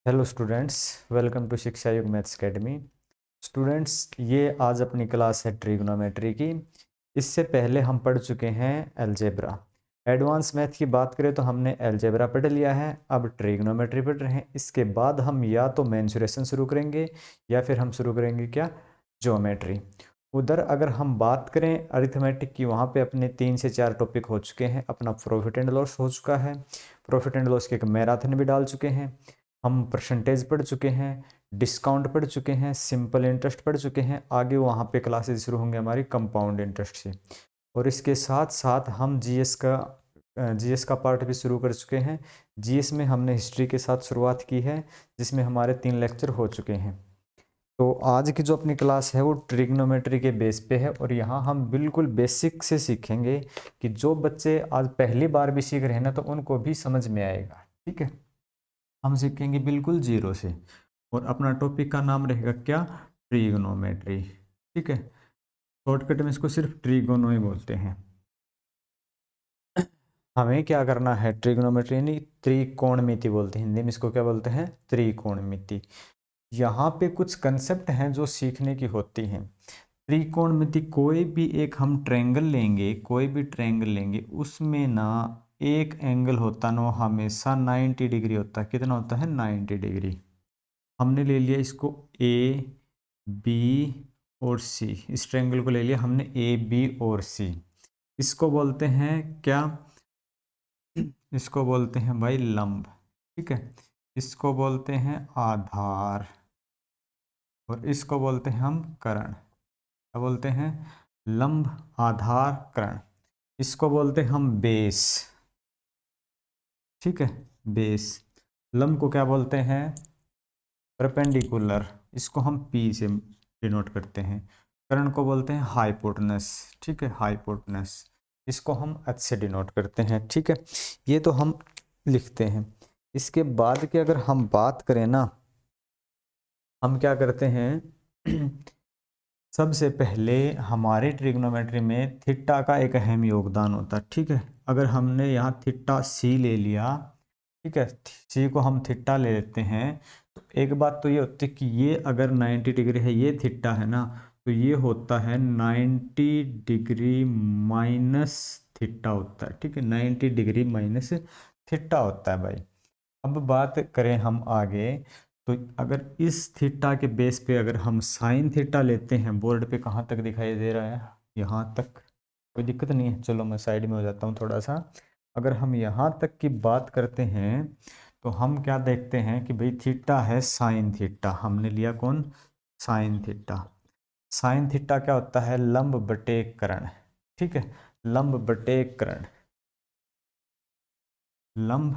Hello students, welcome to शिक्षा युग maths academy. Students, ये आज अपनी क्लास है ट्रिग्नोमेट्री की। इससे पहले हम पढ़ चुके हैं अलजेब्रा। एडवांस मैथ की बात करें तो हमने अलजेब्रा पढ़ लिया है, अब ट्रिग्नोमेट्री पढ़ रहे हैं। इसके बाद हम या तो मेंसुरेशन शुरू करेंगे या फिर हम शुरू करेंगे क्या, ज्योमेट्री। उधर अगर हम बात करें अरिथमेटिक की, वहाँ पे अपने 3 से 4 टॉपिक हो चुके हैं। अपना प्रॉफिट एंड लॉस हो चुका है, प्रॉफिट एंड लॉस के एक मैराथन भी डाल चुके हैं। हम परसेंटेज पढ़ चुके हैं, डिस्काउंट पढ़ चुके हैं, सिंपल इंटरेस्ट पढ़ चुके हैं। आगे वहाँ पे क्लासेस शुरू होंगे हमारी कंपाउंड इंटरेस्ट से। और इसके साथ साथ हम जीएस का पार्ट भी शुरू कर चुके हैं। जीएस में हमने हिस्ट्री के साथ शुरुआत की है, जिसमें हमारे 3 लेक्चर हो चुके हैं। तो आज की जो अपनी क्लास है वो ट्रिग्नोमेट्री के बेस पे है, और यहाँ हम बिल्कुल बेसिक से सीखेंगे कि जो बच्चे आज पहली बार भी सीख रहे हैं ना, तो उनको भी समझ में आएगा। ठीक है, हम सीखेंगे बिल्कुल जीरो से। और अपना टॉपिक का नाम रहेगा क्या, ट्रिगोनोमेट्री। ठीक है, शॉर्टकट में इसको सिर्फ ट्रिगोनो ही बोलते हैं। हमें क्या करना है, ट्रिगोनोमेट्री यानी त्रिकोणमिति बोलते हैं हिंदी में, इसको क्या बोलते हैं, त्रिकोणमिति। यहाँ पे कुछ कंसेप्ट हैं जो सीखने की होती हैं। त्रिकोणमिति, कोई भी एक हम ट्रायंगल लेंगे, कोई भी ट्रायंगल लेंगे, उसमें ना एक एंगल होता ना, वो हमेशा 90 डिग्री होता है। कितना होता है, 90 डिग्री। हमने ले लिया इसको ए बी और सी, इस ट्रायंगल को ले लिया हमने ए बी और सी। इसको बोलते हैं क्या, इसको बोलते हैं भाई लंब। ठीक है, इसको बोलते हैं आधार, और इसको बोलते हैं हम कर्ण। क्या बोलते हैं, लंब आधार कर्ण। इसको बोलते हैं हम बेस। ठीक है, बेस। लंब को क्या बोलते हैं, परपेंडिकुलर, इसको हम पी से डिनोट करते हैं। कर्ण को बोलते हैं हाइपोटेनस। ठीक है, हाइपोटेनस, इसको हम एच से डिनोट करते हैं। ठीक है, ये तो हम लिखते हैं। इसके बाद की अगर हम बात करें ना, हम क्या करते हैं सबसे पहले हमारे ट्रिग्नोमेट्री में थीटा का एक अहम योगदान होता है। ठीक है, अगर हमने यहाँ थीटा सी ले लिया, ठीक है, सी को हम थीटा ले लेते हैं, तो एक बात तो ये होती है कि ये अगर 90 डिग्री है, ये थीटा है ना, तो ये होता है 90 डिग्री माइनस थीटा होता है। ठीक है, 90 डिग्री माइनस थीटा होता है भाई। अब बात करें हम आगे, तो अगर इस थीटा के बेस पे अगर हम साइन थीटा लेते हैं, बोर्ड पे कहाँ तक दिखाई दे रहा है, यहाँ तक, कोई दिक्कत नहीं है। चलो मैं साइड में हो जाता हूँ थोड़ा सा। अगर हम यहाँ तक की बात करते हैं, तो हम क्या देखते हैं कि भाई थीटा है साइन थीटा, हमने लिया कौन, साइन थीटा। साइन थीटा क्या होता है, लंब बटे कर्ण। ठीक है, लंब बटे कर्ण, लंब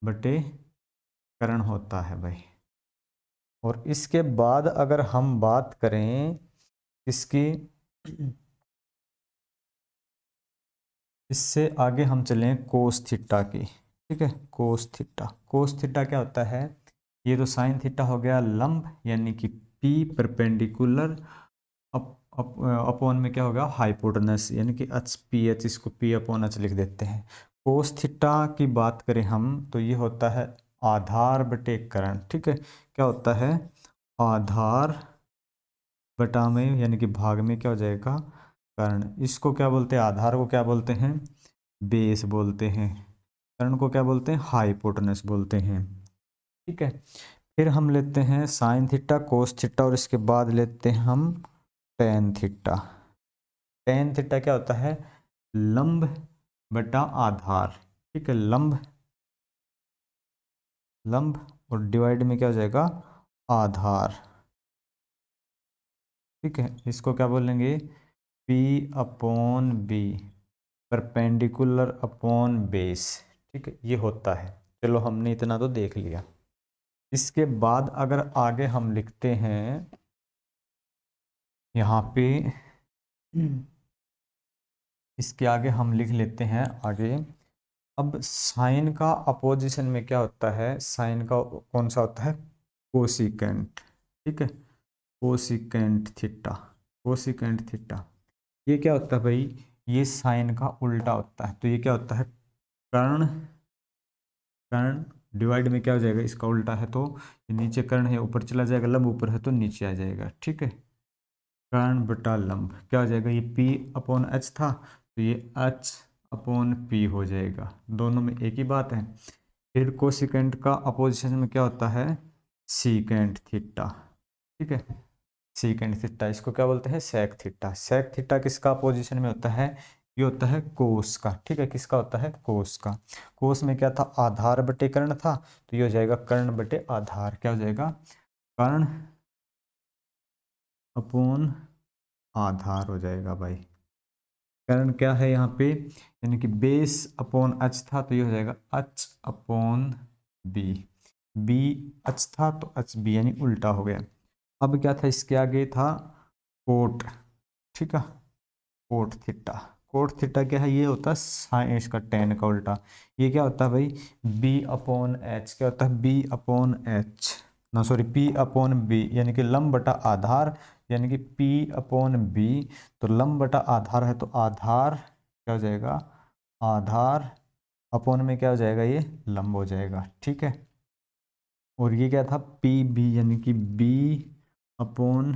बटे कर्ण होता है भाई। और इसके बाद अगर हम बात करें इसकी, इससे आगे हम चलें कोस थीटा की। ठीक है, कोस थीटा, कोस थीटा क्या होता है, ये तो साइन थीटा हो गया लंब, यानी कि पी परपेंडिकुलर अपॉन में क्या होगा, हाइपोटेनस, यानी कि एच पी एच, इसको पी अपॉन एच लिख देते हैं। कोस थीटा की बात करें हम, तो ये होता है आधार बटे कर्ण। ठीक है, क्या होता है, आधार बटा में, यानी कि भाग में क्या हो जाएगा, कर्ण। इसको क्या बोलते हैं, आधार को क्या बोलते हैं, बेस बोलते हैं। कर्ण को क्या बोलते हैं, हाइपोटेनस बोलते हैं। ठीक है, फिर हम लेते हैं साइन थीटा, कोस थीटा, और इसके बाद लेते हैं हम टेन थीटा। टेन थीटा क्या होता है, लंब बटा आधार। ठीक है, लंब, लंब, और डिवाइड में क्या हो जाएगा, आधार। ठीक है, इसको क्या बोलेंगे, P upon B, perpendicular upon base. ठीक है, ये होता है। चलो हमने इतना तो देख लिया। इसके बाद अगर आगे हम लिखते हैं यहाँ पे, इसके आगे हम लिख लेते हैं आगे। अब साइन का अपोजिशन में क्या होता है, साइन का कौन सा होता है, कोसिकेंट। ठीक है, कोसिकेंट थीटा, कोसिकेंट थीटा, ये क्या होता है भाई, ये साइन का उल्टा होता है। तो ये क्या होता है, कर्ण, कर्ण डिवाइड में क्या हो जाएगा, इसका उल्टा है तो ये नीचे कर्ण है ऊपर चला जाएगा, लंब ऊपर है तो नीचे आ जाएगा। ठीक है, कर्ण बटा लंब क्या हो जाएगा, ये P अपॉन H था तो ये H अपॉन P हो जाएगा, दोनों में एक ही बात है। फिर कोसिकेंट का अपोजिशन में क्या होता है, सीकेंट थीटा। ठीक है, सीकेंट थीटा, इसको क्या बोलते हैं, सेक थीटा। सेक थीटा किसका अपोजिशन में होता है, ये होता है कोस का। ठीक है, किसका होता है, कोस का। कोस में क्या था, आधार बटे कर्ण था, तो ये हो जाएगा कर्ण बटे आधार। क्या हो जाएगा, कर्ण अपॉन आधार हो जाएगा भाई। कर्ण क्या है यहाँ पे, यानी कि बेस अपॉन एच था तो ये हो जाएगा H upon B. B H था तो एच बी, यानी उल्टा हो गया। अब क्या था, इसके आगे था कोट। ठीक है, कोट थीटा। कोट थीटा क्या है, ये होता है साइन, इसका टेन का उल्टा। ये क्या होता है भाई, बी अपॉन एच। क्या होता है, बी अपॉन एच, ना सॉरी पी अपॉन बी, यानी कि लंब बटा आधार, यानी कि पी अपॉन बी। तो लंब बटा आधार है तो आधार क्या हो जाएगा, आधार अपॉन में क्या हो जाएगा, ये लंब हो जाएगा। ठीक है, और ये क्या था, पी बी, यानी कि बी अपॉन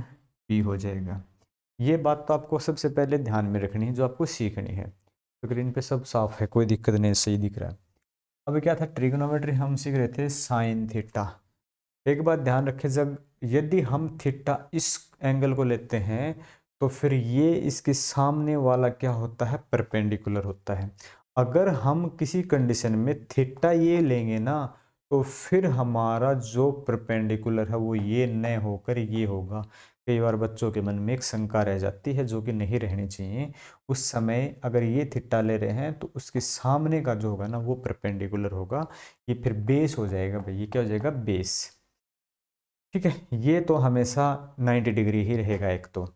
पी हो जाएगा। ये बात तो आपको सबसे पहले ध्यान में रखनी है, जो आपको सीखनी है। स्क्रीन पे सब साफ है, कोई दिक्कत नहीं, सही दिख रहा है। अभी क्या था, ट्रिग्नोमेट्री हम सीख रहे थे साइन थीटा। एक बात ध्यान रखें, जब यदि हम थीटा इस एंगल को लेते हैं तो फिर ये इसके सामने वाला क्या होता है, परपेंडिकुलर होता है। अगर हम किसी कंडीशन में थीटा ये लेंगे ना, तो फिर हमारा जो परपेंडिकुलर है वो ये न होकर ये होगा। कई बार बच्चों के मन में एक शंका रह जाती है, जो कि नहीं रहनी चाहिए। उस समय अगर ये थीटा ले रहे हैं तो उसके सामने का जो होगा ना वो परपेंडिकुलर होगा, ये फिर बेस हो जाएगा भाई। ये क्या हो जाएगा, बेस। ठीक है, ये तो हमेशा 90 डिग्री ही रहेगा। एक तो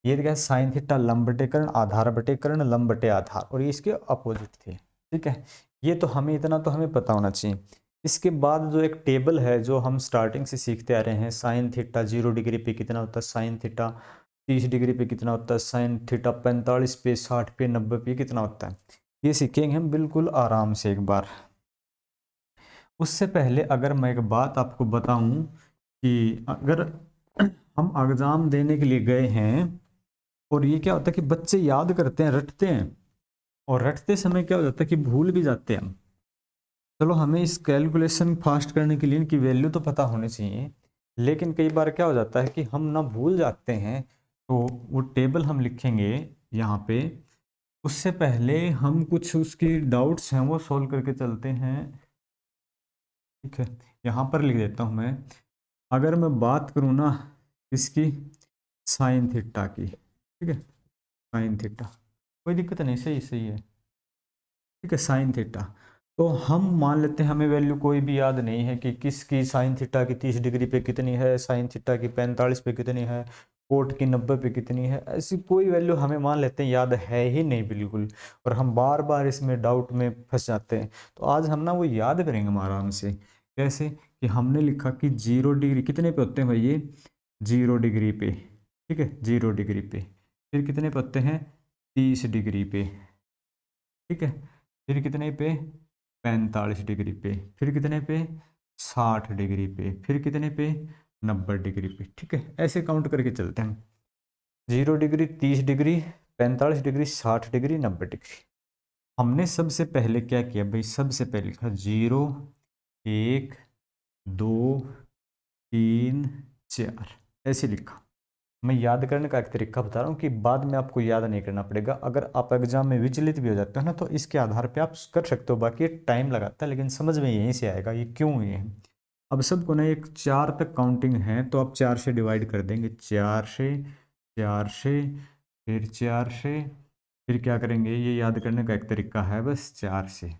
ये क्या, साइन थीटा लंब बटे कर्ण, आधार बटे कर्ण, लंब बटे आधार, और ये इसके अपोजिट थे। ठीक है, ये तो हमें इतना तो हमें पता होना चाहिए। इसके बाद जो एक टेबल है जो हम स्टार्टिंग से सीखते आ रहे हैं, साइन थीटा 0 डिग्री पे कितना होता है, साइन थीटा 30 डिग्री पे कितना होता है, साइन थीटा 45 पे, 60 पे, 90 पे कितना होता है, ये सीखेंगे हम बिल्कुल आराम से एक बार। उससे पहले अगर मैं एक बात आपको बताऊं कि अगर हम एग्जाम देने के लिए गए हैं और ये क्या होता है कि बच्चे याद करते हैं, रटते हैं, और रटते समय क्या हो जाता है कि भूल भी जाते हैं हम। चलो, हमें इस कैलकुलेशन फास्ट करने के लिए इनकी वैल्यू तो पता होनी चाहिए, लेकिन कई बार क्या हो जाता है कि हम ना भूल जाते हैं। तो वो टेबल हम लिखेंगे यहाँ पे, उससे पहले हम कुछ उसकी डाउट्स हैं वो सॉल्व करके चलते हैं। ठीक है, यहाँ पर लिख देता हूँ मैं। अगर मैं बात करूँ ना इसकी, साइन थीटा की, ठीक है, साइन थीटा, कोई दिक्कत नहीं, सही सही है। ठीक है, साइन थीटा, तो हम मान लेते हैं हमें वैल्यू कोई भी याद नहीं है कि किसकी साइन थीटा की 30 डिग्री पे कितनी है, साइन थीटा की 45 पे कितनी है, कोट की 90 पे कितनी है, ऐसी कोई वैल्यू हमें मान लेते हैं याद है ही नहीं बिल्कुल, और हम बार बार इसमें डाउट में फंस जाते हैं। तो आज हम ना वो याद करेंगे हम आराम से। कैसे, कि हमने लिखा कि 0 डिग्री कितने पे होते हैं भाई, ये 0 डिग्री पे। ठीक है, 0 डिग्री पे, फिर कितने पे होते हैं, 30 डिग्री पे। ठीक है, फिर कितने पे, 45 डिग्री पे, फिर कितने पे, 60 डिग्री पे, फिर कितने पे, 90 डिग्री पे। ठीक है, ऐसे काउंट करके चलते हैं। 0 degree, 30 degree, 45 degree, 60 degree, 90 degree. हमने सबसे पहले क्या किया भाई, सबसे पहले लिखा 0, 1, 2, 3, 4, ऐसे लिखा। मैं याद करने का एक तरीका बता रहा हूँ कि बाद में आपको याद नहीं करना पड़ेगा। अगर आप एग्जाम में विचलित भी हो जाते हो ना, तो इसके आधार पे आप कर सकते हो, बाकी टाइम लगाता है, लेकिन समझ में यहीं से आएगा ये क्यों हुए हैं। अब सबको ना एक 4 तक काउंटिंग है तो आप 4 से डिवाइड कर देंगे, 4 से, 4 से, फिर 4 से, फिर क्या करेंगे, ये याद करने का एक तरीका है बस, 4 से,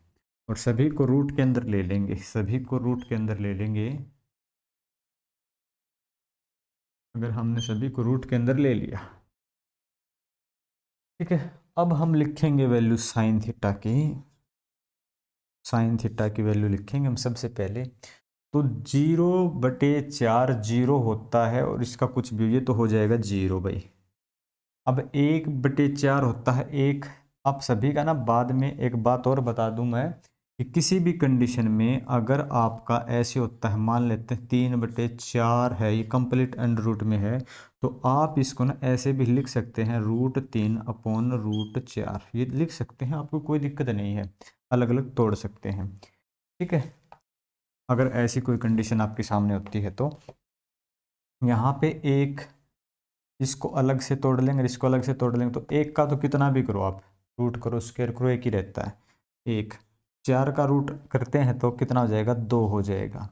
और सभी को रूट के अंदर ले लेंगे, सभी को रूट के अंदर ले लेंगे। अगर हमने सभी को रूट के अंदर ले लिया, ठीक है, अब हम लिखेंगे वैल्यू साइन थीटा की। साइन थीटा की वैल्यू लिखेंगे हम सबसे पहले। तो 0/4 जीरो होता है, और इसका कुछ भी ये तो हो जाएगा 0 भाई। अब 1/4 होता है 1। आप सभी का ना बाद में एक बात और बता दूं मैं, कि किसी भी कंडीशन में अगर आपका ऐसे होता है, मान लेते हैं 3/4 है, ये कंप्लीट अंडर रूट में है, तो आप इसको ना ऐसे भी लिख सकते हैं √3/√4, ये लिख सकते हैं, आपको कोई दिक्कत नहीं है, अलग अलग तोड़ सकते हैं। ठीक है, अगर ऐसी कोई कंडीशन आपके सामने होती है तो यहाँ पे एक, इसको अलग से तोड़ लेंगे, इसको अलग से तोड़ लेंगे, तो एक का तो कितना भी करो आप, रूट करो, स्क्वायर करो, एक ही रहता है। एक 4 का रूट करते हैं तो कितना हो जाएगा, 2 हो जाएगा।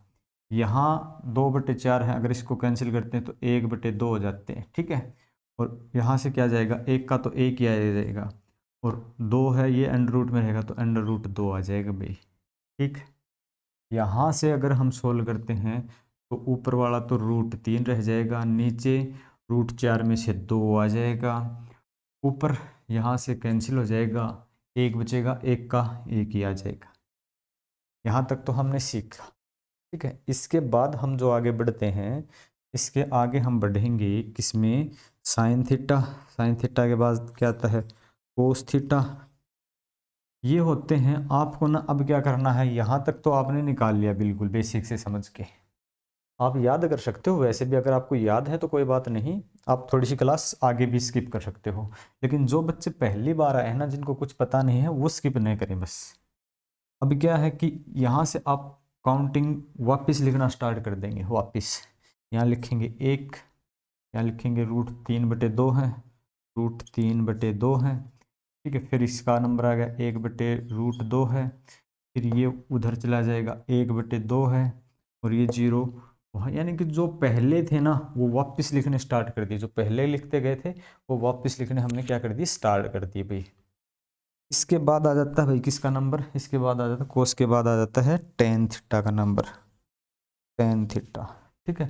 यहाँ 2/4 है, अगर इसको कैंसिल करते हैं तो 1/2 हो जाते हैं। ठीक है, और यहाँ से क्या जाएगा, एक का तो एक ही आ जाएगा, और 2 है ये अंडर रूट में रहेगा तो अंडर रूट 2 आ जाएगा भाई। ठीक, यहाँ से अगर हम सोल्व करते हैं तो ऊपर वाला तो √3 रह जाएगा, नीचे √4 में से 2 आ जाएगा, ऊपर यहाँ से कैंसिल हो जाएगा, एक बचेगा, एक का एक ही आ जाएगा। यहाँ तक तो हमने सीखा। ठीक है, इसके बाद हम जो आगे बढ़ते हैं, इसके आगे हम बढ़ेंगे किसमें, साइन थीटा। साइन थीटा के बाद क्या आता है, कोस थीटा। ये होते हैं, आपको ना अब क्या करना है, यहाँ तक तो आपने निकाल लिया बिल्कुल बेसिक से समझ के, आप याद कर सकते हो, वैसे भी अगर आपको याद है तो कोई बात नहीं, आप थोड़ी सी क्लास आगे भी स्किप कर सकते हो, लेकिन जो बच्चे पहली बार आए हैं ना, जिनको कुछ पता नहीं है, वो स्किप नहीं करें बस। अब क्या है कि यहाँ से आप काउंटिंग वापस लिखना स्टार्ट कर देंगे, वापस यहाँ लिखेंगे 1, यहाँ लिखेंगे √3/2 है, √3/2 है। ठीक है, फिर इसका नंबर आ गया 1/√2 है, फिर ये उधर चला जाएगा 1/2 है, और ये 0 वहाँ, यानी कि जो पहले थे ना वो वापस लिखने स्टार्ट कर दिए, जो पहले लिखते गए थे वो वापस लिखने हमने क्या कर दिए, स्टार्ट कर दिए भाई। इसके बाद आ जाता है भाई किसका नंबर, इसके बाद आ जाता है कोस के बाद आ जाता है टेन थीटा का नंबर, टेन थीटा। ठीक है,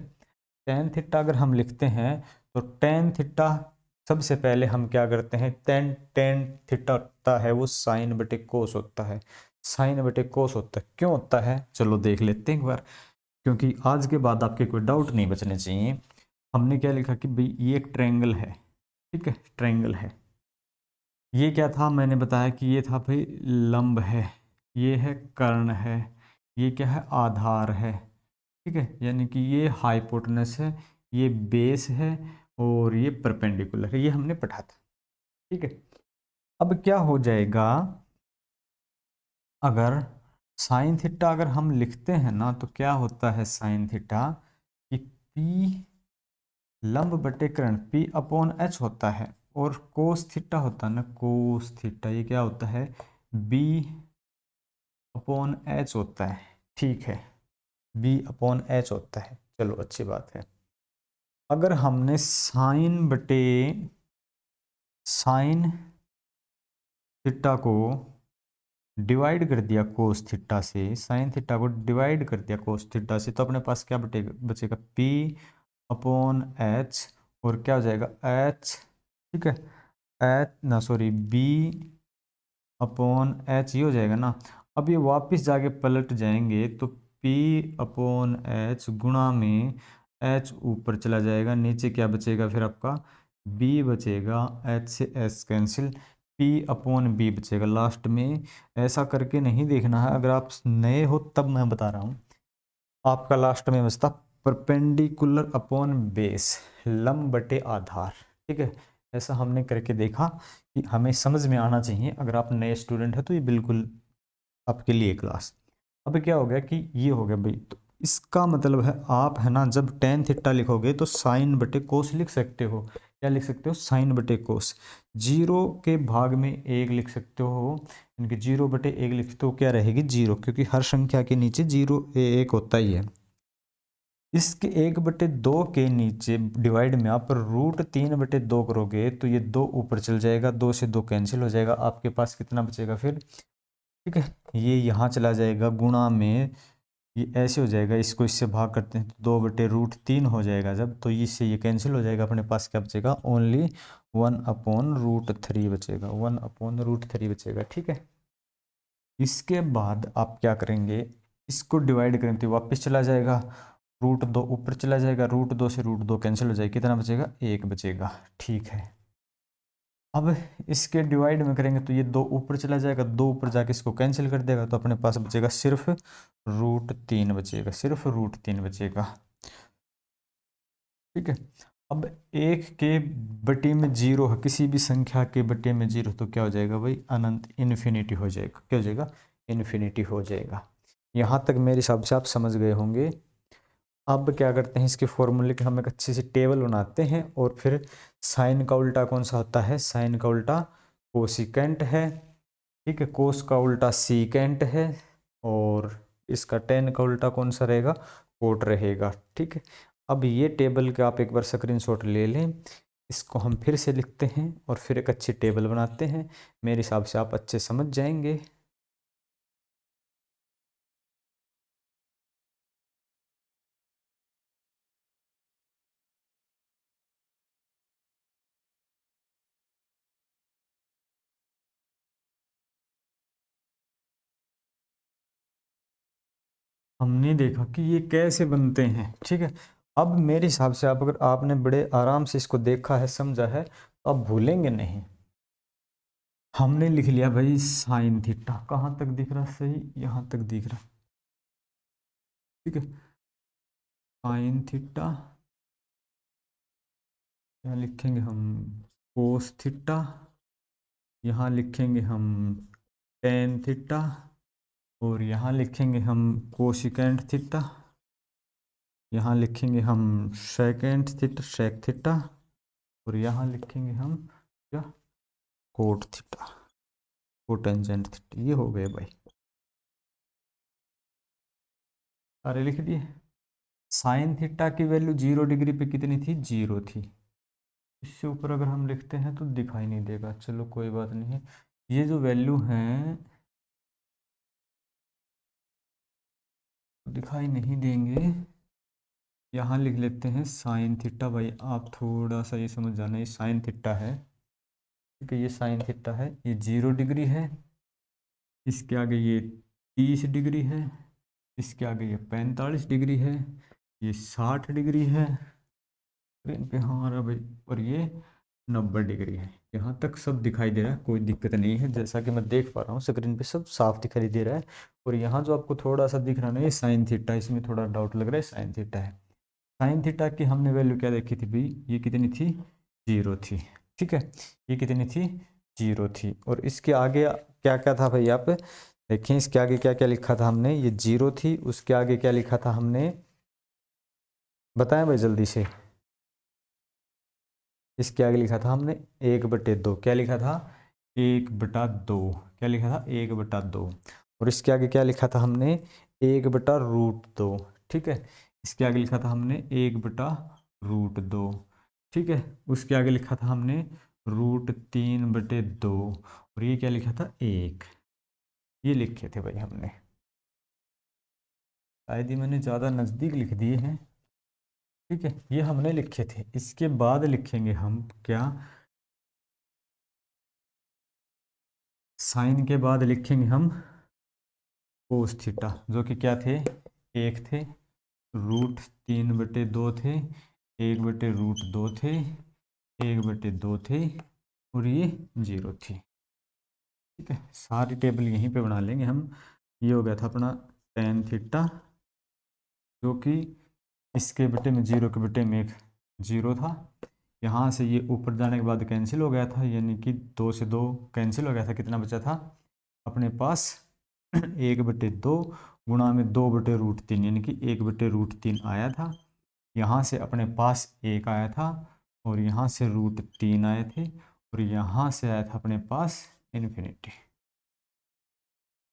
टेन थीटा अगर हम लिखते हैं तो टेन थीटा, सबसे पहले हम क्या करते हैं, टेन टेन थीटा होता है वो sin/cos होता है, sin/cos होता है, क्यों होता है चलो देख लेते हैं एक बार, क्योंकि आज के बाद आपके कोई डाउट नहीं बचने चाहिए। हमने क्या लिखा कि भाई ये एक ट्रायंगल है, ठीक है, ट्रायंगल है, ये क्या था, मैंने बताया कि ये था भाई लंब है, ये है कर्ण है, ये क्या है, आधार है। ठीक है, यानी कि ये हाइपोटेनस है, ये बेस है, और ये परपेंडिकुलर है, ये हमने पढ़ा था। ठीक है, अब क्या हो जाएगा, अगर साइन थीटा अगर हम लिखते हैं ना तो क्या होता है साइन थीटा, कि पी लंब बटे कर्ण P/H होता है, और कोस थीटा होता है ना, कोस थीटा ये क्या होता है, B/H होता है। ठीक है, B/H होता है, चलो अच्छी बात है। अगर हमने साइन थीटा को डिवाइड कर दिया कोस थीटा से, साइन थीटा को डिवाइड कर दिया कोस थीटा से, तो अपने पास क्या बचेगा P/H, और क्या हो जाएगा H। ठीक है, H ना सॉरी B/H ये हो जाएगा ना। अब ये वापस जाके पलट जाएंगे तो P/H गुणा में H ऊपर चला जाएगा, नीचे क्या बचेगा फिर आपका B बचेगा, H से S कैंसिल, P/B बचेगा लास्ट में। ऐसा करके नहीं देखना है, अगर आप नए हो तब मैं बता रहा हूँ, आपका लास्ट में बचता परपेंडिकुलर अपॉन बेस, लंब बटे आधार। ठीक है, ऐसा हमने करके देखा कि हमें समझ में आना चाहिए, अगर आप नए स्टूडेंट हैं तो ये बिल्कुल आपके लिए क्लास। अब क्या हो गया कि ये हो गया भाई, तो इसका मतलब है आप है ना, जब टेन थीटा लिखोगे तो sin/cos लिख सकते हो, क्या लिख सकते हो, sin/cos। 0 के भाग में 1 लिख सकते हो, इनके 0/1 लिखते हो, क्या रहेगी 0, क्योंकि हर संख्या के नीचे 0 1 होता ही है। इसके 1/2 के नीचे डिवाइड में आप √3/2 करोगे तो ये 2 ऊपर चल जाएगा, 2 से 2 कैंसिल हो जाएगा, आपके पास कितना बचेगा फिर। ठीक है, ये यहाँ चला जाएगा गुणा में, ये ऐसे हो जाएगा, इसको इससे भाग करते हैं तो 2/√3 हो जाएगा जब, तो इससे ये कैंसिल हो जाएगा, अपने पास क्या बचेगा, ओनली 1/√3 बचेगा, 1/√3 बचेगा। ठीक है, इसके बाद आप क्या करेंगे, इसको डिवाइड करेंगे तो वापस चला जाएगा, √2 ऊपर चला जाएगा, √2 से √2 कैंसिल हो जाएगा, कितना बचेगा, 1 बचेगा। ठीक है, अब इसके डिवाइड में करेंगे तो ये 2 ऊपर चला जाएगा, 2 ऊपर जाके इसको कैंसिल कर देगा, तो अपने पास बचेगा सिर्फ √3 बचेगा, सिर्फ √3 बचेगा। ठीक है। अब 1 के बटे में 0 है, किसी भी संख्या के बटे में 0, तो क्या हो जाएगा भाई, अनंत, इन्फिनिटी हो जाएगा। क्या हो जाएगा, इन्फिनिटी हो जाएगा। यहाँ तक मेरे हिसाब से आप समझ गए होंगे। अब क्या करते हैं, इसके फॉर्मूले की हम एक अच्छी सी टेबल बनाते हैं, और फिर साइन का उल्टा कौन सा होता है, साइन का उल्टा कोसिकेंट है। ठीक है, कोस का उल्टा सीकेंट है, और इसका टेन का उल्टा कौन सा रहेगा, कोट रहेगा। ठीक है। अब ये टेबल का आप एक बार स्क्रीनशॉट ले लें, इसको हम फिर से लिखते हैं और फिर एक अच्छी टेबल बनाते हैं। मेरे हिसाब से आप अच्छे समझ जाएंगे। हमने देखा कि ये कैसे बनते हैं। ठीक है। अब मेरे हिसाब से आप, अगर आपने बड़े आराम से इसको देखा है, समझा है, तो आप भूलेंगे नहीं। हमने लिख लिया भाई साइन थीटा, कहाँ तक दिख रहा सही, यहाँ तक दिख रहा। ठीक है, साइन थीटा, यहाँ लिखेंगे हम कोस थीटा, यहाँ लिखेंगे हम टेन थीटा, और यहाँ लिखेंगे हम कोसिकेंट थीटा, यहाँ लिखेंगे हम सेकेंड थीटा, सेक थीटा, और यहाँ लिखेंगे हम क्या, कोट थीटा, कोटेंजेंट थीटा। ये हो गए भाई, सारे लिख दिए। साइन थीटा की वैल्यू 0 डिग्री पे कितनी थी, 0 थी। इससे ऊपर अगर हम लिखते हैं तो दिखाई नहीं देगा, चलो कोई बात नहीं है। ये जो वैल्यू है दिखाई नहीं देंगे, यहाँ लिख लेते हैं साइन थीटा। भाई आप थोड़ा सा ये समझ जाना, ये साइन थीटा है। ठीक है, ये साइन थीटा है, ये 0 डिग्री है, इसके आगे ये 30 डिग्री है, इसके आगे ये 45 डिग्री है, ये 60 डिग्री है, स्क्रीन पे हमारा भाई, और ये 90 डिग्री है। यहाँ तक सब दिखाई दे रहा है, कोई दिक्कत नहीं है, जैसा कि मैं देख पा रहा हूँ स्क्रीन पे सब साफ दिखाई दे रहा है। और यहाँ जो आपको थोड़ा सा दिख रहा है ना, ये साइन थीटा, इसमें थोड़ा डाउट लग रहा है, साइन थीटा है। साइन थीटा की हमने वैल्यू क्या देखी थी भाई, ये कितनी थी, 0 थी। ठीक है, ये कितनी थी, 0 थी। और इसके आगे क्या क्या था भाई, आप देखें इसके आगे क्या क्या लिखा था हमने, ये 0 थी, उसके आगे क्या लिखा था हमने, बताएं भाई जल्दी से। इसके आगे लिखा था हमने 1/2, क्या लिखा था, 1/2, क्या लिखा था, 1/2। और इसके आगे क्या लिखा था हमने, 1/√2। ठीक है, इसके आगे लिखा था हमने 1/√2। ठीक है, उसके आगे लिखा था हमने √3/2, और ये क्या लिखा था, 1। ये लिखे थे भाई हमने, शायद ही मैंने ज़्यादा नज़दीक लिख दिए हैं। ठीक है, ये हमने लिखे थे। इसके बाद लिखेंगे हम क्या, साइन के बाद लिखेंगे हम कोस थीटा, जो कि क्या थे, 1 थे, √3/2 थे, 1/√2 थे, 1/2 थे, और ये 0 थी। ठीक है, सारी टेबल यहीं पे बना लेंगे हम। ये हो गया था अपना टेन थीटा, जो कि इसके बटे में 0 के बटे में एक 0 था। यहाँ से ये ऊपर जाने के बाद कैंसिल हो गया था, यानी कि 2 से 2 कैंसिल हो गया था। कितना बचा था अपने पास, 1/2 गुणा में 2/√3, यानी कि 1/√3 आया था। यहाँ से अपने पास 1 आया था, और यहाँ से √3 आए थे, और यहाँ से आया था अपने पास इन्फिनिटी।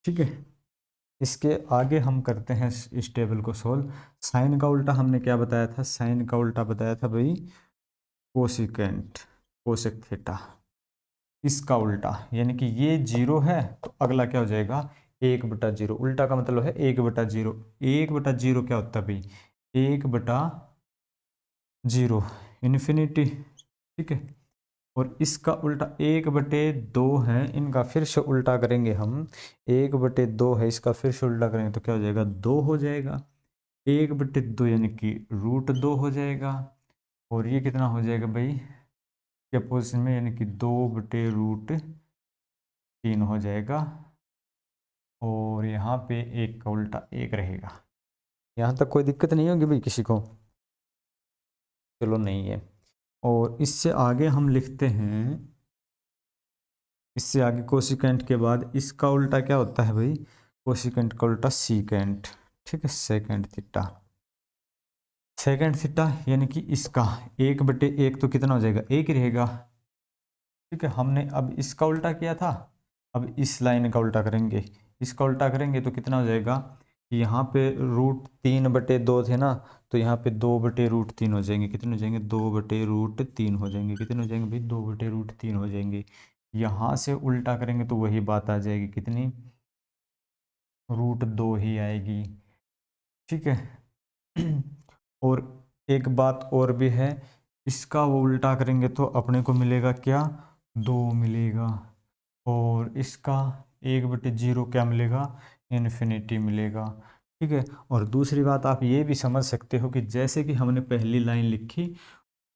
ठीक है, इसके आगे हम करते हैं इस टेबल को सोल्व। साइन का उल्टा हमने क्या बताया था, साइन का उल्टा बताया था भाई कोसिकेंट, कोसेक थीटा। इसका उल्टा, यानी कि ये 0 है, तो अगला क्या हो जाएगा, 1/0। उल्टा का मतलब है 1/0। 1/0 क्या होता है भाई, 1/0, इन्फिनिटी। ठीक है, और इसका उल्टा 1/2 है, इनका फिर से उल्टा करेंगे हम। 1/2 है, इसका फिर से उल्टा करेंगे तो क्या हो जाएगा, 2 हो जाएगा। 1/2 यानी कि √2 हो जाएगा। और ये कितना हो जाएगा भाई, के अपोजिशन में, यानी कि 2/√3 हो जाएगा, और यहाँ पे 1 का उल्टा 1 रहेगा। यहाँ तक कोई दिक्कत नहीं होगी भाई किसी को? चलो नहीं है। और इससे आगे हम लिखते हैं, इससे आगे कोसिकेंट के बाद इसका उल्टा क्या होता है भाई? कोसिकेंट का उल्टा सीकेंट, ठीक है, सेकेंड थीटा। सेकेंड थीटा यानी कि इसका 1/1 तो कितना हो जाएगा? 1 ही रहेगा, ठीक है। हमने अब इसका उल्टा किया था, अब इस लाइन का उल्टा करेंगे। इसका उल्टा करेंगे तो कितना हो जाएगा? यहाँ पे √3/2 थे ना, तो यहाँ पे 2/√3 हो जाएंगे। कितने हो जाएंगे? 2/√3 हो जाएंगे। कितने हो जाएंगे भाई? 2/√3 हो जाएंगे। यहाँ से उल्टा करेंगे तो वही बात आ जाएगी, कितनी? √2 ही आएगी, ठीक है। और एक बात और भी है, इसका वो उल्टा करेंगे तो अपने को मिलेगा क्या? 2 मिलेगा। और इसका 1/0 क्या मिलेगा? इन्फिनिटी मिलेगा, ठीक है। और दूसरी बात आप ये भी समझ सकते हो कि जैसे कि हमने पहली लाइन लिखी,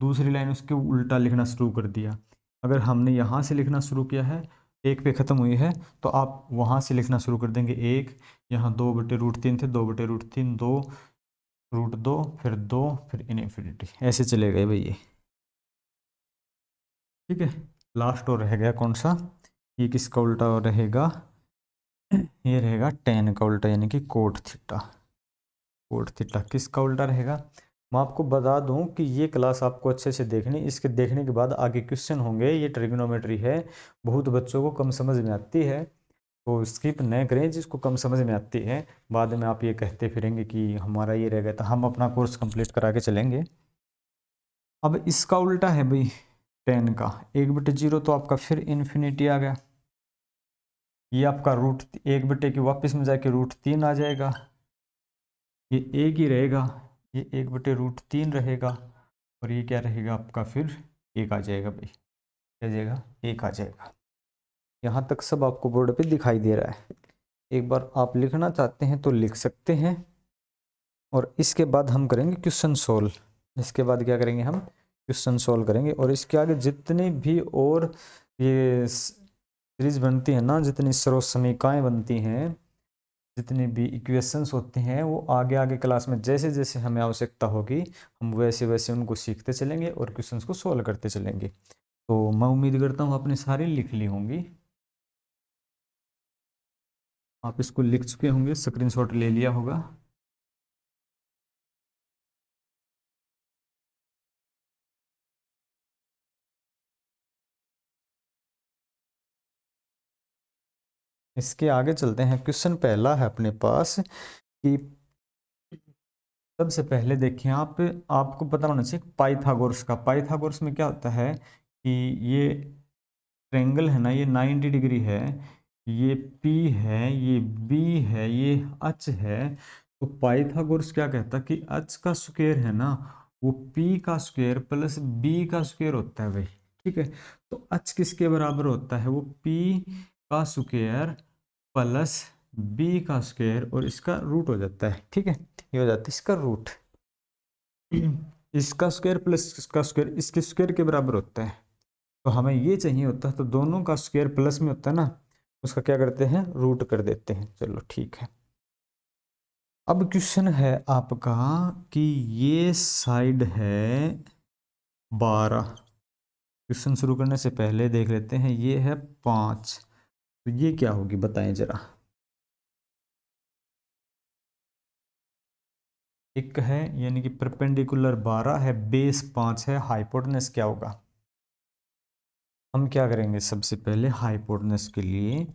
दूसरी लाइन उसके उल्टा लिखना शुरू कर दिया। अगर हमने यहाँ से लिखना शुरू किया है, 1 पे ख़त्म हुई है, तो आप वहाँ से लिखना शुरू कर देंगे 1। यहाँ 2/√3 थे, 2/√3, 2 √2, फिर 2, फिर इन्फिनिटी, ऐसे चलेगा भाई ये, ठीक है। लास्ट और रह गया कौन सा? ये किसका उल्टा और रहेगा? ये रहेगा tan का उल्टा, यानी कि कोट थीटा। कोट थीटा किसका उल्टा रहेगा? मैं आपको बता दूं कि ये क्लास आपको अच्छे से देखनी, इसके देखने के बाद आगे क्वेश्चन होंगे। ये ट्रिग्नोमेट्री है, बहुत बच्चों को कम समझ में आती है, तो स्किप न करें। जिसको कम समझ में आती है, बाद में आप ये कहते फिरेंगे कि हमारा ये रह गया, तो हम अपना कोर्स कंप्लीट करा के चलेंगे। अब इसका उल्टा है भाई tan का 1/0, तो आपका फिर इन्फिनिटी आ गया। ये आपका √1 की वापस में जाके √3 आ जाएगा। ये 1 ही रहेगा, ये 1/√3 रहेगा, और ये क्या रहेगा आपका? फिर 1 आ जाएगा भाई, क्या जाएगा? 1 आ जाएगा। यहाँ तक सब आपको बोर्ड पे दिखाई दे रहा है। एक बार आप लिखना चाहते हैं तो लिख सकते हैं, और इसके बाद हम करेंगे क्वेश्चन सोल्व। इसके बाद क्या करेंगे? हम क्वेश्चन सोल्व करेंगे। और इसके आगे जितनी भी और ये सीरीज बनती है ना, जितनी सर्व समीकरणाएं बनती हैं, जितनी भी इक्वेशंस होते हैं, वो आगे आगे क्लास में जैसे जैसे हमें आवश्यकता होगी, हम वैसे वैसे उनको सीखते चलेंगे और क्वेश्चंस को सोल्व करते चलेंगे। तो मैं उम्मीद करता हूँ आपने सारी लिख ली होंगी, आप इसको लिख चुके होंगे, स्क्रीनशॉट ले लिया होगा। इसके आगे चलते हैं। क्वेश्चन पहला है अपने पास कि सबसे पहले देखें आप, आपको पता होना चाहिए पाइथागोरस का। पाइथागोरस में क्या होता है कि ये ट्रेंगल है ना, ये 90 डिग्री है, ये P है, ये B है, ये H है। तो पाइथागोरस क्या कहता है कि H का स्क्वायर है ना, वो P का स्क्वायर प्लस B का स्क्वायर होता है भाई, ठीक है। तो H किसके बराबर होता है? वो P का स्क्वायर प्लस B का स्क्वायर, और इसका रूट हो जाता है, ठीक है। ये हो जाता है इसका रूट। इसका स्क्वायर प्लस इसका स्क्वायर इसके स्क्वायर के बराबर होता है। तो हमें ये चाहिए होता है, तो दोनों का स्क्वायर प्लस में होता है ना, उसका क्या करते हैं? रूट कर देते हैं। चलो ठीक है। अब क्वेश्चन है आपका कि ये साइड है 12। क्वेश्चन शुरू करने से पहले देख लेते हैं, ये है 5, तो ये क्या होगी बताएं जरा। एक है, यानी कि परपेंडिकुलर 12 है, बेस 5 है, हाइपोटेनस क्या होगा? हम क्या करेंगे? सबसे पहले हाइपोटेनस के लिए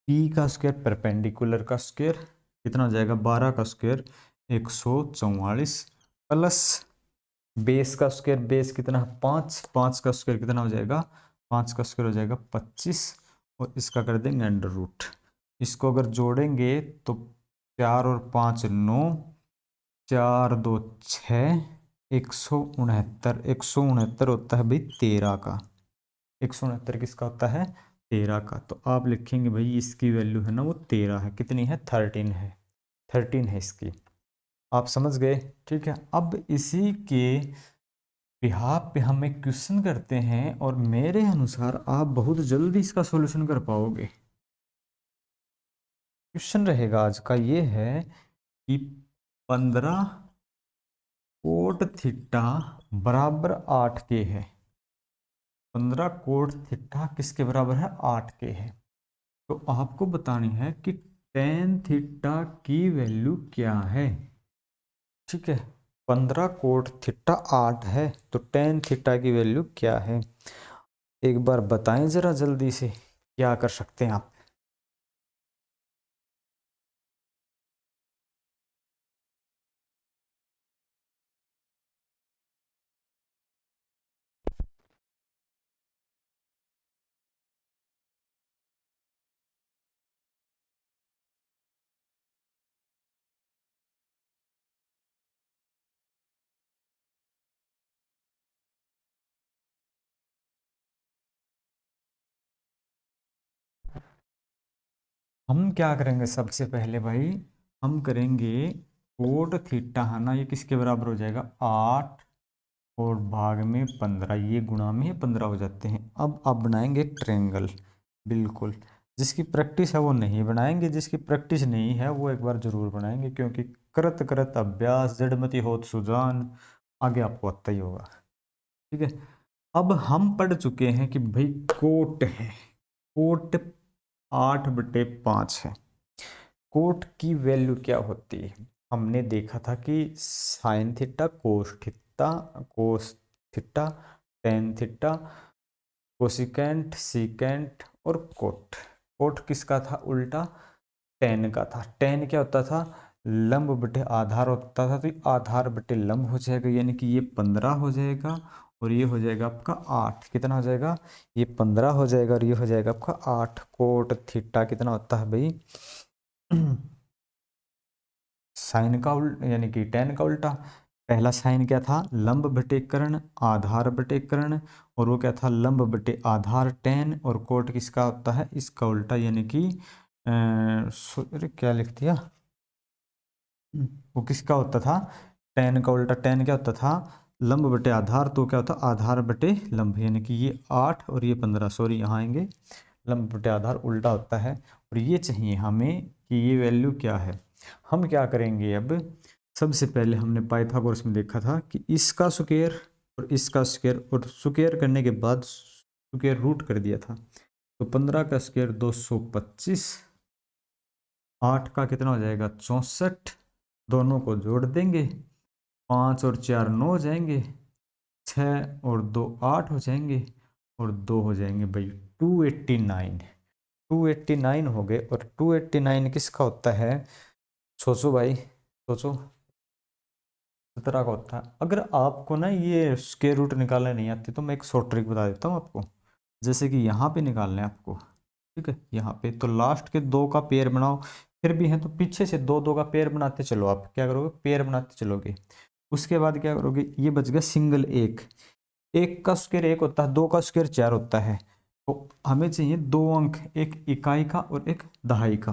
P का स्क्वायर परपेंडिकुलर का स्क्वायर कितना हो जाएगा? 12 का स्क्वायर 144, प्लस बेस का स्क्वायर, बेस कितना? 5, 5 का स्क्वायर कितना हो जाएगा? 5 का स्क्वायर हो जाएगा 25, और इसका कर देंगे अंडर रूट। इसको अगर जोड़ेंगे तो 4 और 5 9, 4 2 6, 169, 169 होता है भाई 13 का। 169 किसका होता है? 13 का। तो आप लिखेंगे भाई इसकी वैल्यू है ना वो 13 है। कितनी है? 13 है, 13 है इसकी। आप समझ गए, ठीक है। अब इसी के बिहाफ पे हम एक क्वेश्चन करते हैं और मेरे अनुसार आप बहुत जल्दी इसका सॉल्यूशन कर पाओगे। क्वेश्चन रहेगा आज का ये है कि 15 कोट थीटा बराबर 8 के है। 15 कोट थीटा किसके बराबर है? 8 के है। तो आपको बतानी है कि टेन थीटा की वैल्यू क्या है। ठीक है, 15 कोट थीटा 8 है तो टेन थीटा की वैल्यू क्या है? एक बार बताएं जरा जल्दी से, क्या कर सकते हैं आप? हम क्या करेंगे सबसे पहले भाई, हम करेंगे कोट थीटा है ना, ये किसके बराबर हो जाएगा? 8 और भाग में 15, ये गुणा में 15 हो जाते हैं। अब आप बनाएंगे एक ट्रेंगल। बिल्कुल, जिसकी प्रैक्टिस है वो नहीं बनाएंगे, जिसकी प्रैक्टिस नहीं है वो एक बार जरूर बनाएंगे, क्योंकि करत करत अभ्यास जड़मति होत सुजान, आगे आपको आता ही होगा। ठीक है, अब हम पढ़ चुके हैं कि भाई कोट है, कोट 8/5 है। कोट की वैल्यू क्या होती है? हमने देखा था कि sine theta, cos theta, tan theta, cosecant, secant और कोट। कोट किसका था? उल्टा टेन का था। टेन क्या होता था? लंब बटे आधार होता था, तो ये आधार बटे लंब हो जाएगा, यानी कि ये 15 हो जाएगा और ये हो जाएगा आपका 8। कितना हो जाएगा? ये 15 हो जाएगा और ये हो जाएगा आपका 8। कोट थीटा कितना होता है भाई? साइन का उल्टा यानी कि टेन का उल्टा। पहला साइन क्या था? लंब बटे कर्ण, आधार बटे कर्ण, और वो क्या था? लंब बटे आधार टेन। और कोट किसका होता है? इसका उल्टा, यानी कि अरे क्या लिख दिया, वो किसका होता था? टेन का उल्टा। टेन क्या होता था? लंब बटे आधार, तो क्या होता? आधार बटे लंब, यानी कि ये 8 और ये 15, सॉरी यहाँ आएंगे, लंब बटे आधार उल्टा होता है। और ये चाहिए हमें कि ये वैल्यू क्या है। हम क्या करेंगे अब, सबसे पहले हमने पाइथागोरस में देखा था कि इसका स्क्वायर और इसका स्क्वायर, और स्क्वायर करने के बाद स्क्वायर रूट कर दिया था। तो 15 का स्क्वायर 225, 8 का कितना हो जाएगा? 64। दोनों को जोड़ देंगे, 5 और 4 9 हो जाएंगे, 6 और 2 8 हो जाएंगे, और 2 हो जाएंगे भाई 289। 289 हो गए, और 289 किसका होता है? सोचो भाई, सोचो। 17 का होता है। अगर आपको ना ये स्क्वायर रूट निकालने नहीं आती तो मैं एक शॉर्ट ट्रिक बता देता हूँ आपको। जैसे कि यहाँ पे निकालना है आपको, ठीक है, यहाँ पे तो लास्ट के 2 का पेयर बनाओ, फिर भी है तो पीछे से 2 2 का पेयर बनाते चलो। आप क्या करोगे? पेयर बनाते चलोगे। उसके बाद क्या करोगे? ये बच गया सिंगल एक। एक का स्क्वायर एक होता है, 2 का स्क्वायर 4 होता है। तो हमें चाहिए 2 अंक, एक इकाई का और एक दहाई का।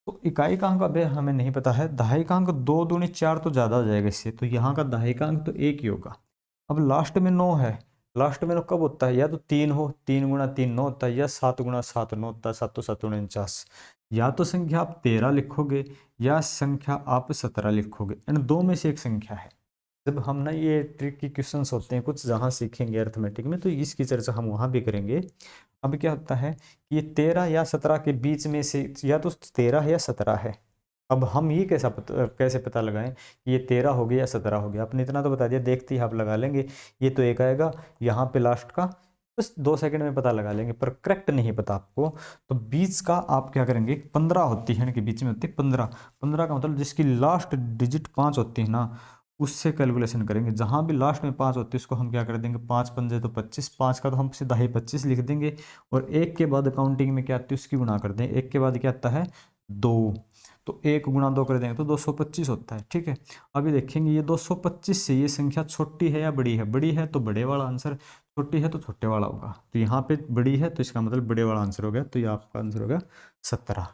तो इकाई का अंक अभी हमें नहीं पता है, दहाई का अंक 2 दूनी 4 तो ज़्यादा हो जाएगा इससे, तो यहाँ का दहाई का अंक तो 1 ही होगा। अब लास्ट में 9 है। लास्ट में 9 कब होता है? या तो 3 हो, 3 गुणा 3 9 होता है, या 7 गुणा 7 9 होता है, 7 तो 7 49। या तो संख्या आप 13 लिखोगे, या संख्या आप 17 लिखोगे, इन दो में से एक संख्या है। जब हम ना ये ट्रिक की क्वेश्चंस होते हैं कुछ जहाँ सीखेंगे अर्थमेटिक में, तो इसकी चर्चा हम वहाँ भी करेंगे। अब क्या होता है कि ये 13 या 17 के बीच में से या तो 13 है या 17 है। अब हम ये कैसे पता लगाएं कि ये 13 हो गया या 17 हो गया? आपने इतना तो बता दिया, देखते ही आप लगा लेंगे। ये तो एक आएगा यहाँ पे लास्ट का, बस 2 सेकंड में पता लगा लेंगे, पर करेक्ट नहीं पता आपको। तो बीच का आप क्या करेंगे? 15 होती है, इनके बीच में होती है 15। 15 का मतलब जिसकी लास्ट डिजिट 5 होती है ना, उससे कैलकुलेशन करेंगे। जहाँ भी लास्ट में 5 होती है उसको हम क्या कर देंगे? 5 पंजे तो 25, 5 का तो हम सीधा ही 25 लिख देंगे। और एक के बाद काउंटिंग में क्या आती है उसकी गुणा कर दें। एक के बाद क्या आता है? 2। तो 1 गुणा 2 कर देंगे तो 225 होता है। ठीक है, अभी देखेंगे ये 225 से ये संख्या छोटी है या बड़ी है? बड़ी है तो बड़े वाला आंसर, छोटी है तो छोटे वाला होगा। तो यहाँ पे बड़ी है तो इसका मतलब बड़े वाला आंसर हो गया, तो ये आपका आंसर हो गया 17।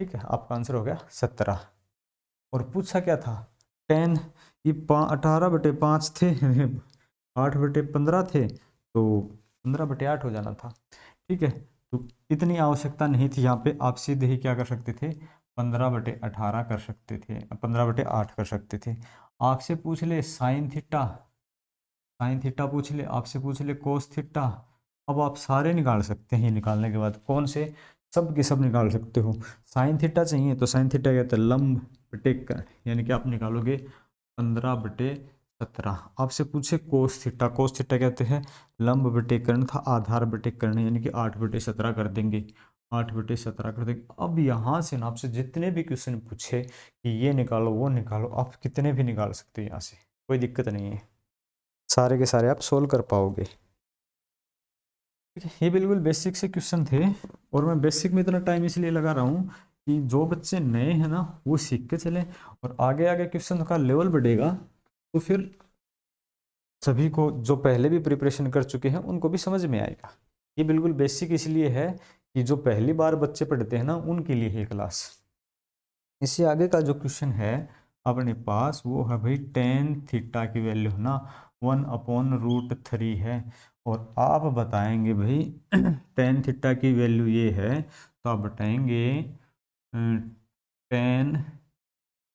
ठीक है, आपका आंसर हो गया 17। और पूछा क्या था? 10, ये 18/5 थे 8/15 थे तो 15/8 हो जाना था। ठीक है, तो इतनी आवश्यकता नहीं थी, यहाँ पे आप सीधे ही क्या कर सकते थे, 15/18 कर सकते थे, 15/8 कर सकते थे। आपसे पूछ ले साइन थीटा, साइन थीटा पूछ ले, आपसे पूछ ले कोस थीटा, अब आप सारे निकाल सकते हैं। निकालने के बाद कौन से, सब के सब निकाल सकते हो। साइन थीटा चाहिए तो साइन थीटा क्या होता है, लंब बटे कर्ण, यानी कि आप निकालोगे 15/17। आपसे पूछे कोस थीटा, कोस थीटा कहते हैं लंब बटे कर्ण था, आधार बटे कर्ण, यानी कि 8/17 कर देंगे, 8/17 कर देंगे। अब यहाँ से ना आपसे जितने भी क्वेश्चन पूछे कि ये निकालो वो निकालो, आप कितने भी निकाल सकते हो यहाँ से, कोई दिक्कत नहीं है, सारे के सारे आप सोल्व कर पाओगे। ठीक है, ये बिल्कुल बेसिक से क्वेश्चन थे, और मैं बेसिक में इतना टाइम इसलिए लगा रहा हूँ कि जो बच्चे नए हैं ना वो सीख के चले, और आगे आगे क्वेश्चन का लेवल बढ़ेगा तो फिर सभी को, जो पहले भी प्रिपरेशन कर चुके हैं उनको भी समझ में आएगा। ये बिल्कुल बेसिक इसलिए है कि जो पहली बार बच्चे पढ़ते हैं ना उनके लिए है क्लास। इससे आगे का जो क्वेश्चन है अपने पास वो है भाई, टेन थीटा की वैल्यू ना 1/√3 है, और आप बताएंगे भाई टेन थीटा की वैल्यू ये है, तो आप बताएंगे टेन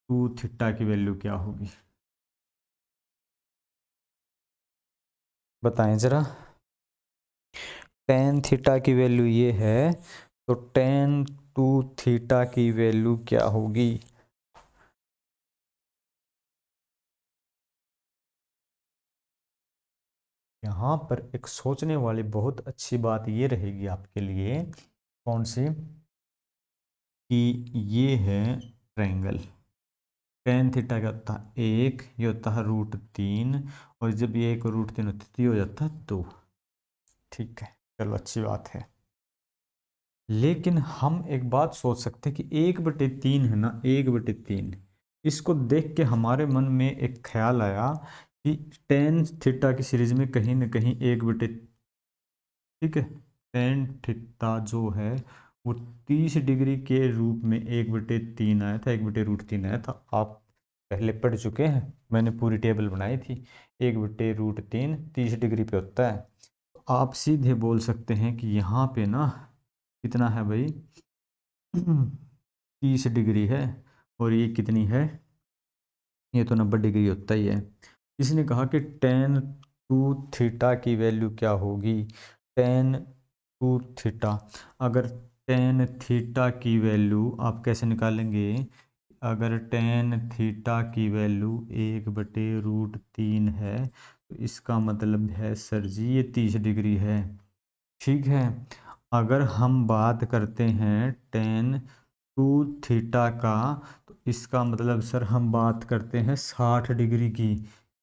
टू थीटा की वैल्यू क्या होगी, बताएं जरा। टेन थीटा की वैल्यू ये है, तो टेन टू थीटा की वैल्यू क्या होगी। यहाँ पर एक सोचने वाली बहुत अच्छी बात ये रहेगी आपके लिए, कौन सी, कि ये है ट्रायंगल, टेन थीटा क्या होता है 1, ये होता है √3, और जब ये 1/√3 होती है तो ये हो जाता है 2। ठीक है, चलो अच्छी बात है। लेकिन हम एक बात सोच सकते हैं कि 1/3 है ना, 1/3, इसको देख के हमारे मन में एक ख्याल आया कि टेन थीटा की सीरीज में कहीं ना कहीं 1/, ठीक है, टेन थीटा जो है वो 30 डिग्री के रूप में 1/3 आया था, 1/√3 आया था। आप पहले पढ़ चुके हैं, मैंने पूरी टेबल बनाई थी, 1/√3 30 डिग्री पे होता है। तो आप सीधे बोल सकते हैं कि यहाँ पे ना कितना है भाई 30 डिग्री है, और ये कितनी है, ये तो 90 डिग्री होता ही है। इसने कहा कि टेन टू थीटा की वैल्यू क्या होगी, टेन टू थीटा। अगर टेन थीटा की वैल्यू आप कैसे निकालेंगे, अगर टेन थीटा की वैल्यू 1/√3 है तो इसका मतलब है सर जी ये 30 डिग्री है। ठीक है, अगर हम बात करते हैं टेन टू थीटा का, तो इसका मतलब सर हम बात करते हैं 60 डिग्री की,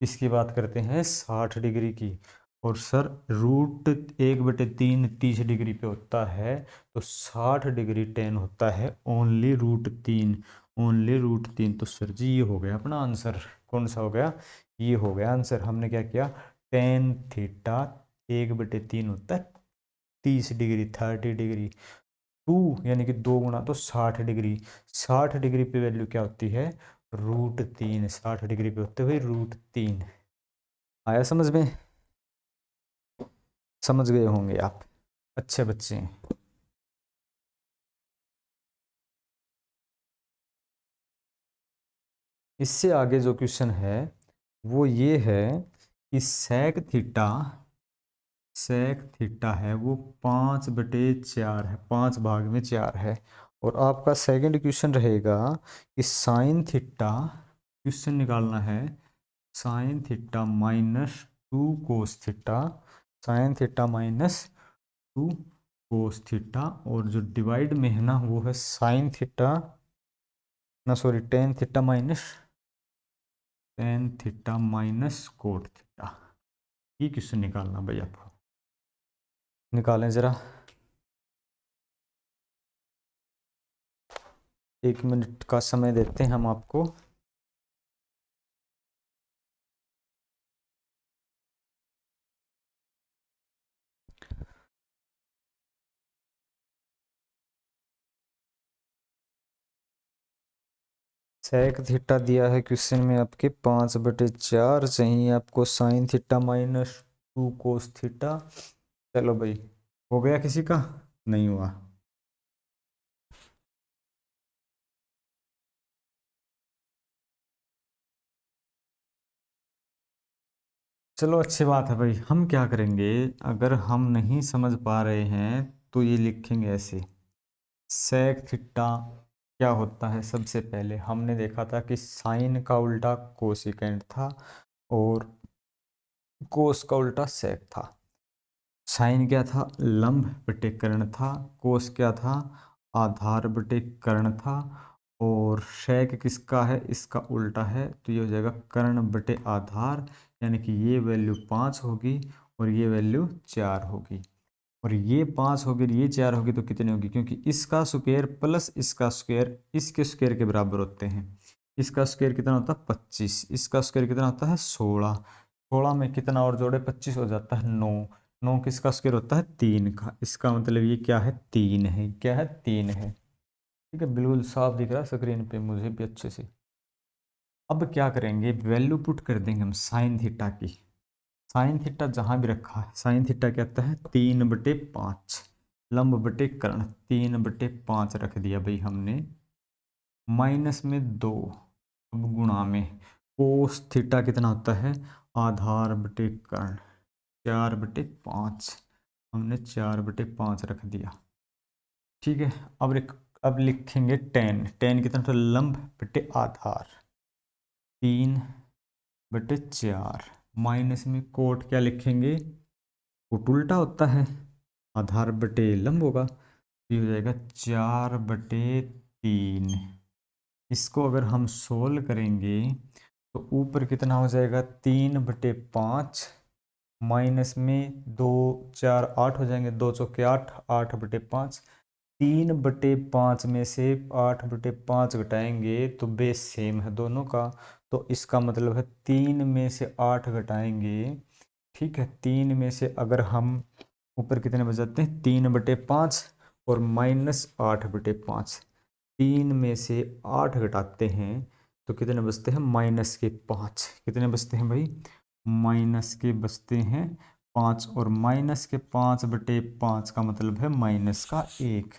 इसकी बात करते हैं 60 डिग्री की। और सर √1/3 30 डिग्री पे होता है, तो 60 डिग्री टेन होता है ओनली √3, ओनली √3। तो सर जी ये हो गया अपना आंसर, कौन सा हो गया, ये हो गया आंसर। हमने क्या किया, टेन थीटा 1/3 होता है 30 डिग्री, 30 डिग्री, टू यानी कि 2 गुना तो 60 डिग्री, 60 डिग्री पे वैल्यू क्या होती है, √3, 60 डिग्री पे होते हुए √3। आया समझ में, समझ गए होंगे आप, अच्छे बच्चे हैं। इससे आगे जो क्वेश्चन है वो ये है कि सेक थीटा, सेक थीटा है वो 5/4 है, 5/4 है। और आपका सेकंड क्वेश्चन रहेगा कि साइन थीटा, क्वेश्चन निकालना है sine theta -2 cos theta, sine theta -2 cos theta, और जो डिवाइड में है ना वो है साइन थीटा, ना sorry tan theta cot theta. ये क्वेश्चन निकालना भाई आपको, निकालें जरा, 1 मिनट का समय देते हैं हम आपको। सेक थीटा दिया है क्वेश्चन में आपके 5/4, चाहिए आपको साइन थीटा -2 कोस थीटा। चलो भाई, हो गया किसी का? नहीं हुआ। चलो अच्छी बात है भाई। हम क्या करेंगे, अगर हम नहीं समझ पा रहे हैं तो ये लिखेंगे ऐसे। सेक थीटा क्या होता है, सबसे पहले हमने देखा था कि साइन का उल्टा कोसिकेंट था और कोस का उल्टा सेक था। साइन क्या था, लंब बटे कर्ण था। कोस क्या था, आधार बटे कर्ण था। और सेक किसका है, इसका उल्टा है, तो ये हो जाएगा कर्ण बटे आधार। यानी कि ये वैल्यू 5 होगी और ये वैल्यू 4 होगी। और ये 5 होगी और ये 4 होगी तो कितनी होगी, क्योंकि इसका स्क्वायर प्लस इसका स्क्वायर इसके स्क्वायर के बराबर होते हैं। इसका स्क्वायर कितना होता है 25, इसका स्क्वायर कितना होता है 16। 16 में कितना और जोड़े 25 हो जाता है 9। 9 किसका स्क्वायर होता है 3 का। इसका मतलब ये क्या है 3 है। क्या है 3 है। ठीक है, बिल्कुल साफ दिख रहा है स्क्रीन पे मुझे भी अच्छे से। अब क्या करेंगे, वैल्यू पुट कर देंगे हम साइन थीटा की। साइन थीटा जहां भी रखा है, साइन थीटा क्या आता है 3/5, लंब बटे कर्ण 3/5 रख दिया भाई हमने। माइनस में 2, अब गुणा में कोस थीटा कितना होता है, आधार बटे कर्ण 4/5। हमने 4/5 रख दिया। ठीक है, अब लिखेंगे टेन। टेन कितना था, लंब बटे आधार 3/4। माइनस में कोट क्या लिखेंगे, कोट उल्टा होता है, आधार बटे लंब होगा, तो ये हो जाएगा 4/3। इसको अगर हम सोल्व करेंगे तो ऊपर कितना हो जाएगा 3/5, माइनस में 2 4 8 हो जाएंगे, 2 चौके 8, 8/5। 3/5 में से 8/5 घटाएंगे तो बेस सेम है दोनों का, तो इसका मतलब है 3 में से 8 घटाएंगे। ठीक है, 3 में से अगर हम ऊपर कितने बच जाते हैं 3/5 और -8/5। 3 में से 8 घटाते हैं तो कितने बचते हैं -5। कितने बचते हैं भाई, माइनस के बचते हैं 5। और -5/5 का मतलब है -1।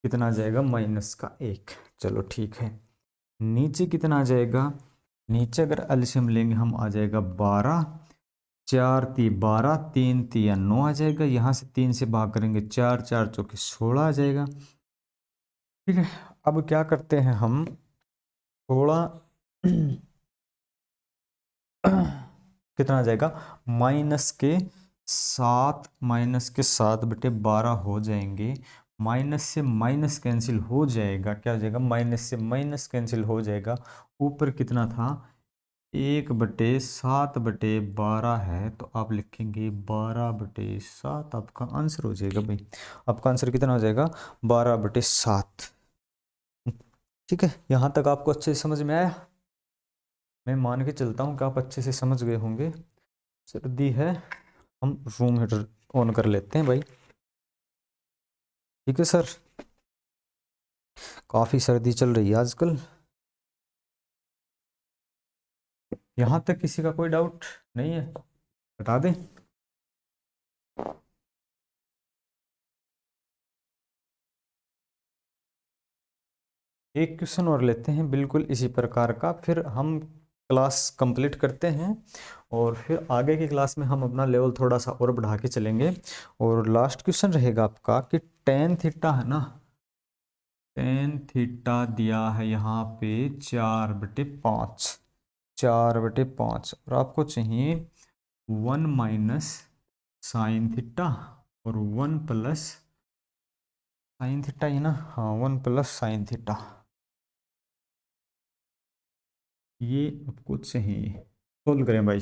कितना आ जाएगा -1। चलो ठीक है, नीचे कितना आ जाएगा, नीचे अगर एलसीएम लेंगे हम आ जाएगा 12। 4 × 3 = 12, 3 × 3 = 9 आ जाएगा। यहाँ से 3 से भाग करेंगे 4 4 चौके 16 आ जाएगा। ठीक है, अब क्या करते हैं हम, थोड़ा कितना आ जाएगा -7/12 हो जाएंगे। माइनस से माइनस कैंसिल हो जाएगा, क्या हो जाएगा, माइनस से माइनस कैंसिल हो जाएगा। ऊपर कितना था 1/7/12 है, तो आप लिखेंगे 12/7। आपका आंसर हो जाएगा भाई। आपका आंसर कितना हो जाएगा 12/7। ठीक है, यहाँ तक आपको अच्छे से समझ में आया? मैं मान के चलता हूँ कि आप अच्छे से समझ गए होंगे। सर्दी है, हम रूम हीटर ऑन कर लेते हैं भाई। ठीक है सर, काफ़ी सर्दी चल रही है आजकल। यहाँ तक किसी का कोई डाउट नहीं है, बता दें। एक क्वेश्चन और लेते हैं बिल्कुल इसी प्रकार का, फिर हम क्लास कंप्लीट करते हैं और फिर आगे की क्लास में हम अपना लेवल थोड़ा सा और बढ़ा के चलेंगे। और लास्ट क्वेश्चन रहेगा आपका कि टेन थीटा है ना, टेन थीटा दिया है यहाँ पे 4/5, 4/5, और आपको चाहिए 1 माइनस साइन थीटा और 1 प्लस साइन थीटा ही ना, हाँ 1 प्लस साइन थीटा, ये आपको चाहिए। सोल्व करें भाई,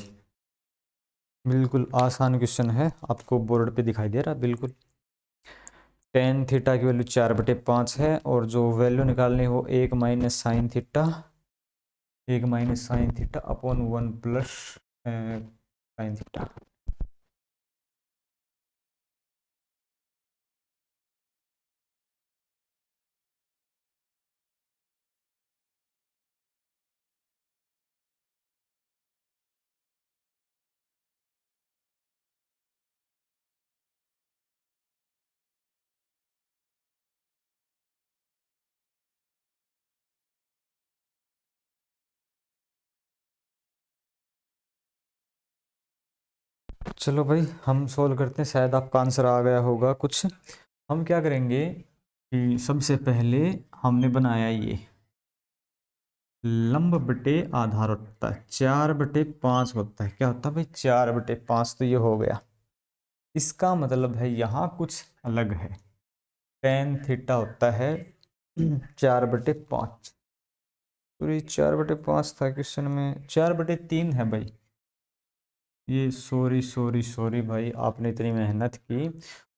बिल्कुल आसान क्वेश्चन है, आपको बोर्ड पे दिखाई दे रहा है बिल्कुल। टेन थीटा की वैल्यू 4/5 है और जो वैल्यू निकालनी है वो 1 minus sine theta, 1 minus sine theta upon 1 plus sine theta. चलो भाई हम सोल्व करते हैं, शायद आपका आंसर आ गया होगा कुछ। हम क्या करेंगे कि सबसे पहले हमने बनाया ये लंब बटे आधार होता है, 4/5 होता है। क्या होता है भाई? 4/5 तो ये हो गया। इसका मतलब है यहाँ कुछ अलग है। टेन थीटा होता है 4/5। तो ये 4/5 था क्वेश्चन में, 4/3 है भाई। ये सॉरी सॉरी सॉरी भाई, आपने इतनी मेहनत की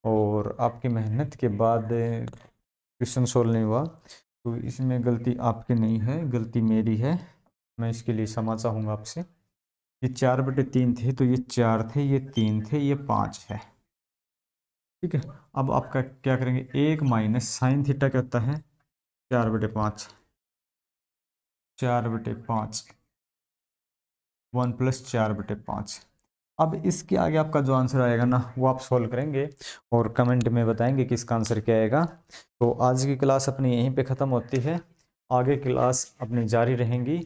और आपकी मेहनत के बाद क्वेश्चन सोल्व नहीं हुआ, तो इसमें गलती आपकी नहीं है, गलती मेरी है। मैं इसके लिए क्षमा चाहूँगा आपसे। ये 4/3 थे, तो ये 4 थे, ये 3 थे, ये 5 है। ठीक है। अब आपका क्या करेंगे, 1 माइनस साइन थीटा क्या होता है? 4/5। 4/5 1 प्लस 4/5। अब इसके आगे आपका जो आंसर आएगा ना, वो आप सॉल्व करेंगे और कमेंट में बताएंगे कि इसका आंसर क्या आएगा। तो आज की क्लास अपनी यहीं पे ख़त्म होती है। आगे क्लास अपनी जारी रहेंगी।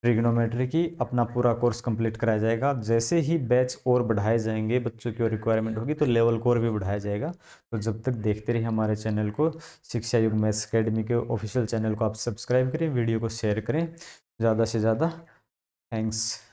ट्रिग्नोमेट्री की अपना पूरा कोर्स कंप्लीट कराया जाएगा। जैसे ही बैच और बढ़ाए जाएंगे, बच्चों की और रिक्वायरमेंट होगी तो लेवल को और भी बढ़ाया जाएगा। तो जब तक देखते रहिए हमारे चैनल को, शिक्षा युग मैथ्स अकेडमी के ऑफिशियल चैनल को आप सब्सक्राइब करें, वीडियो को शेयर करें ज़्यादा से ज़्यादा। थैंक्स।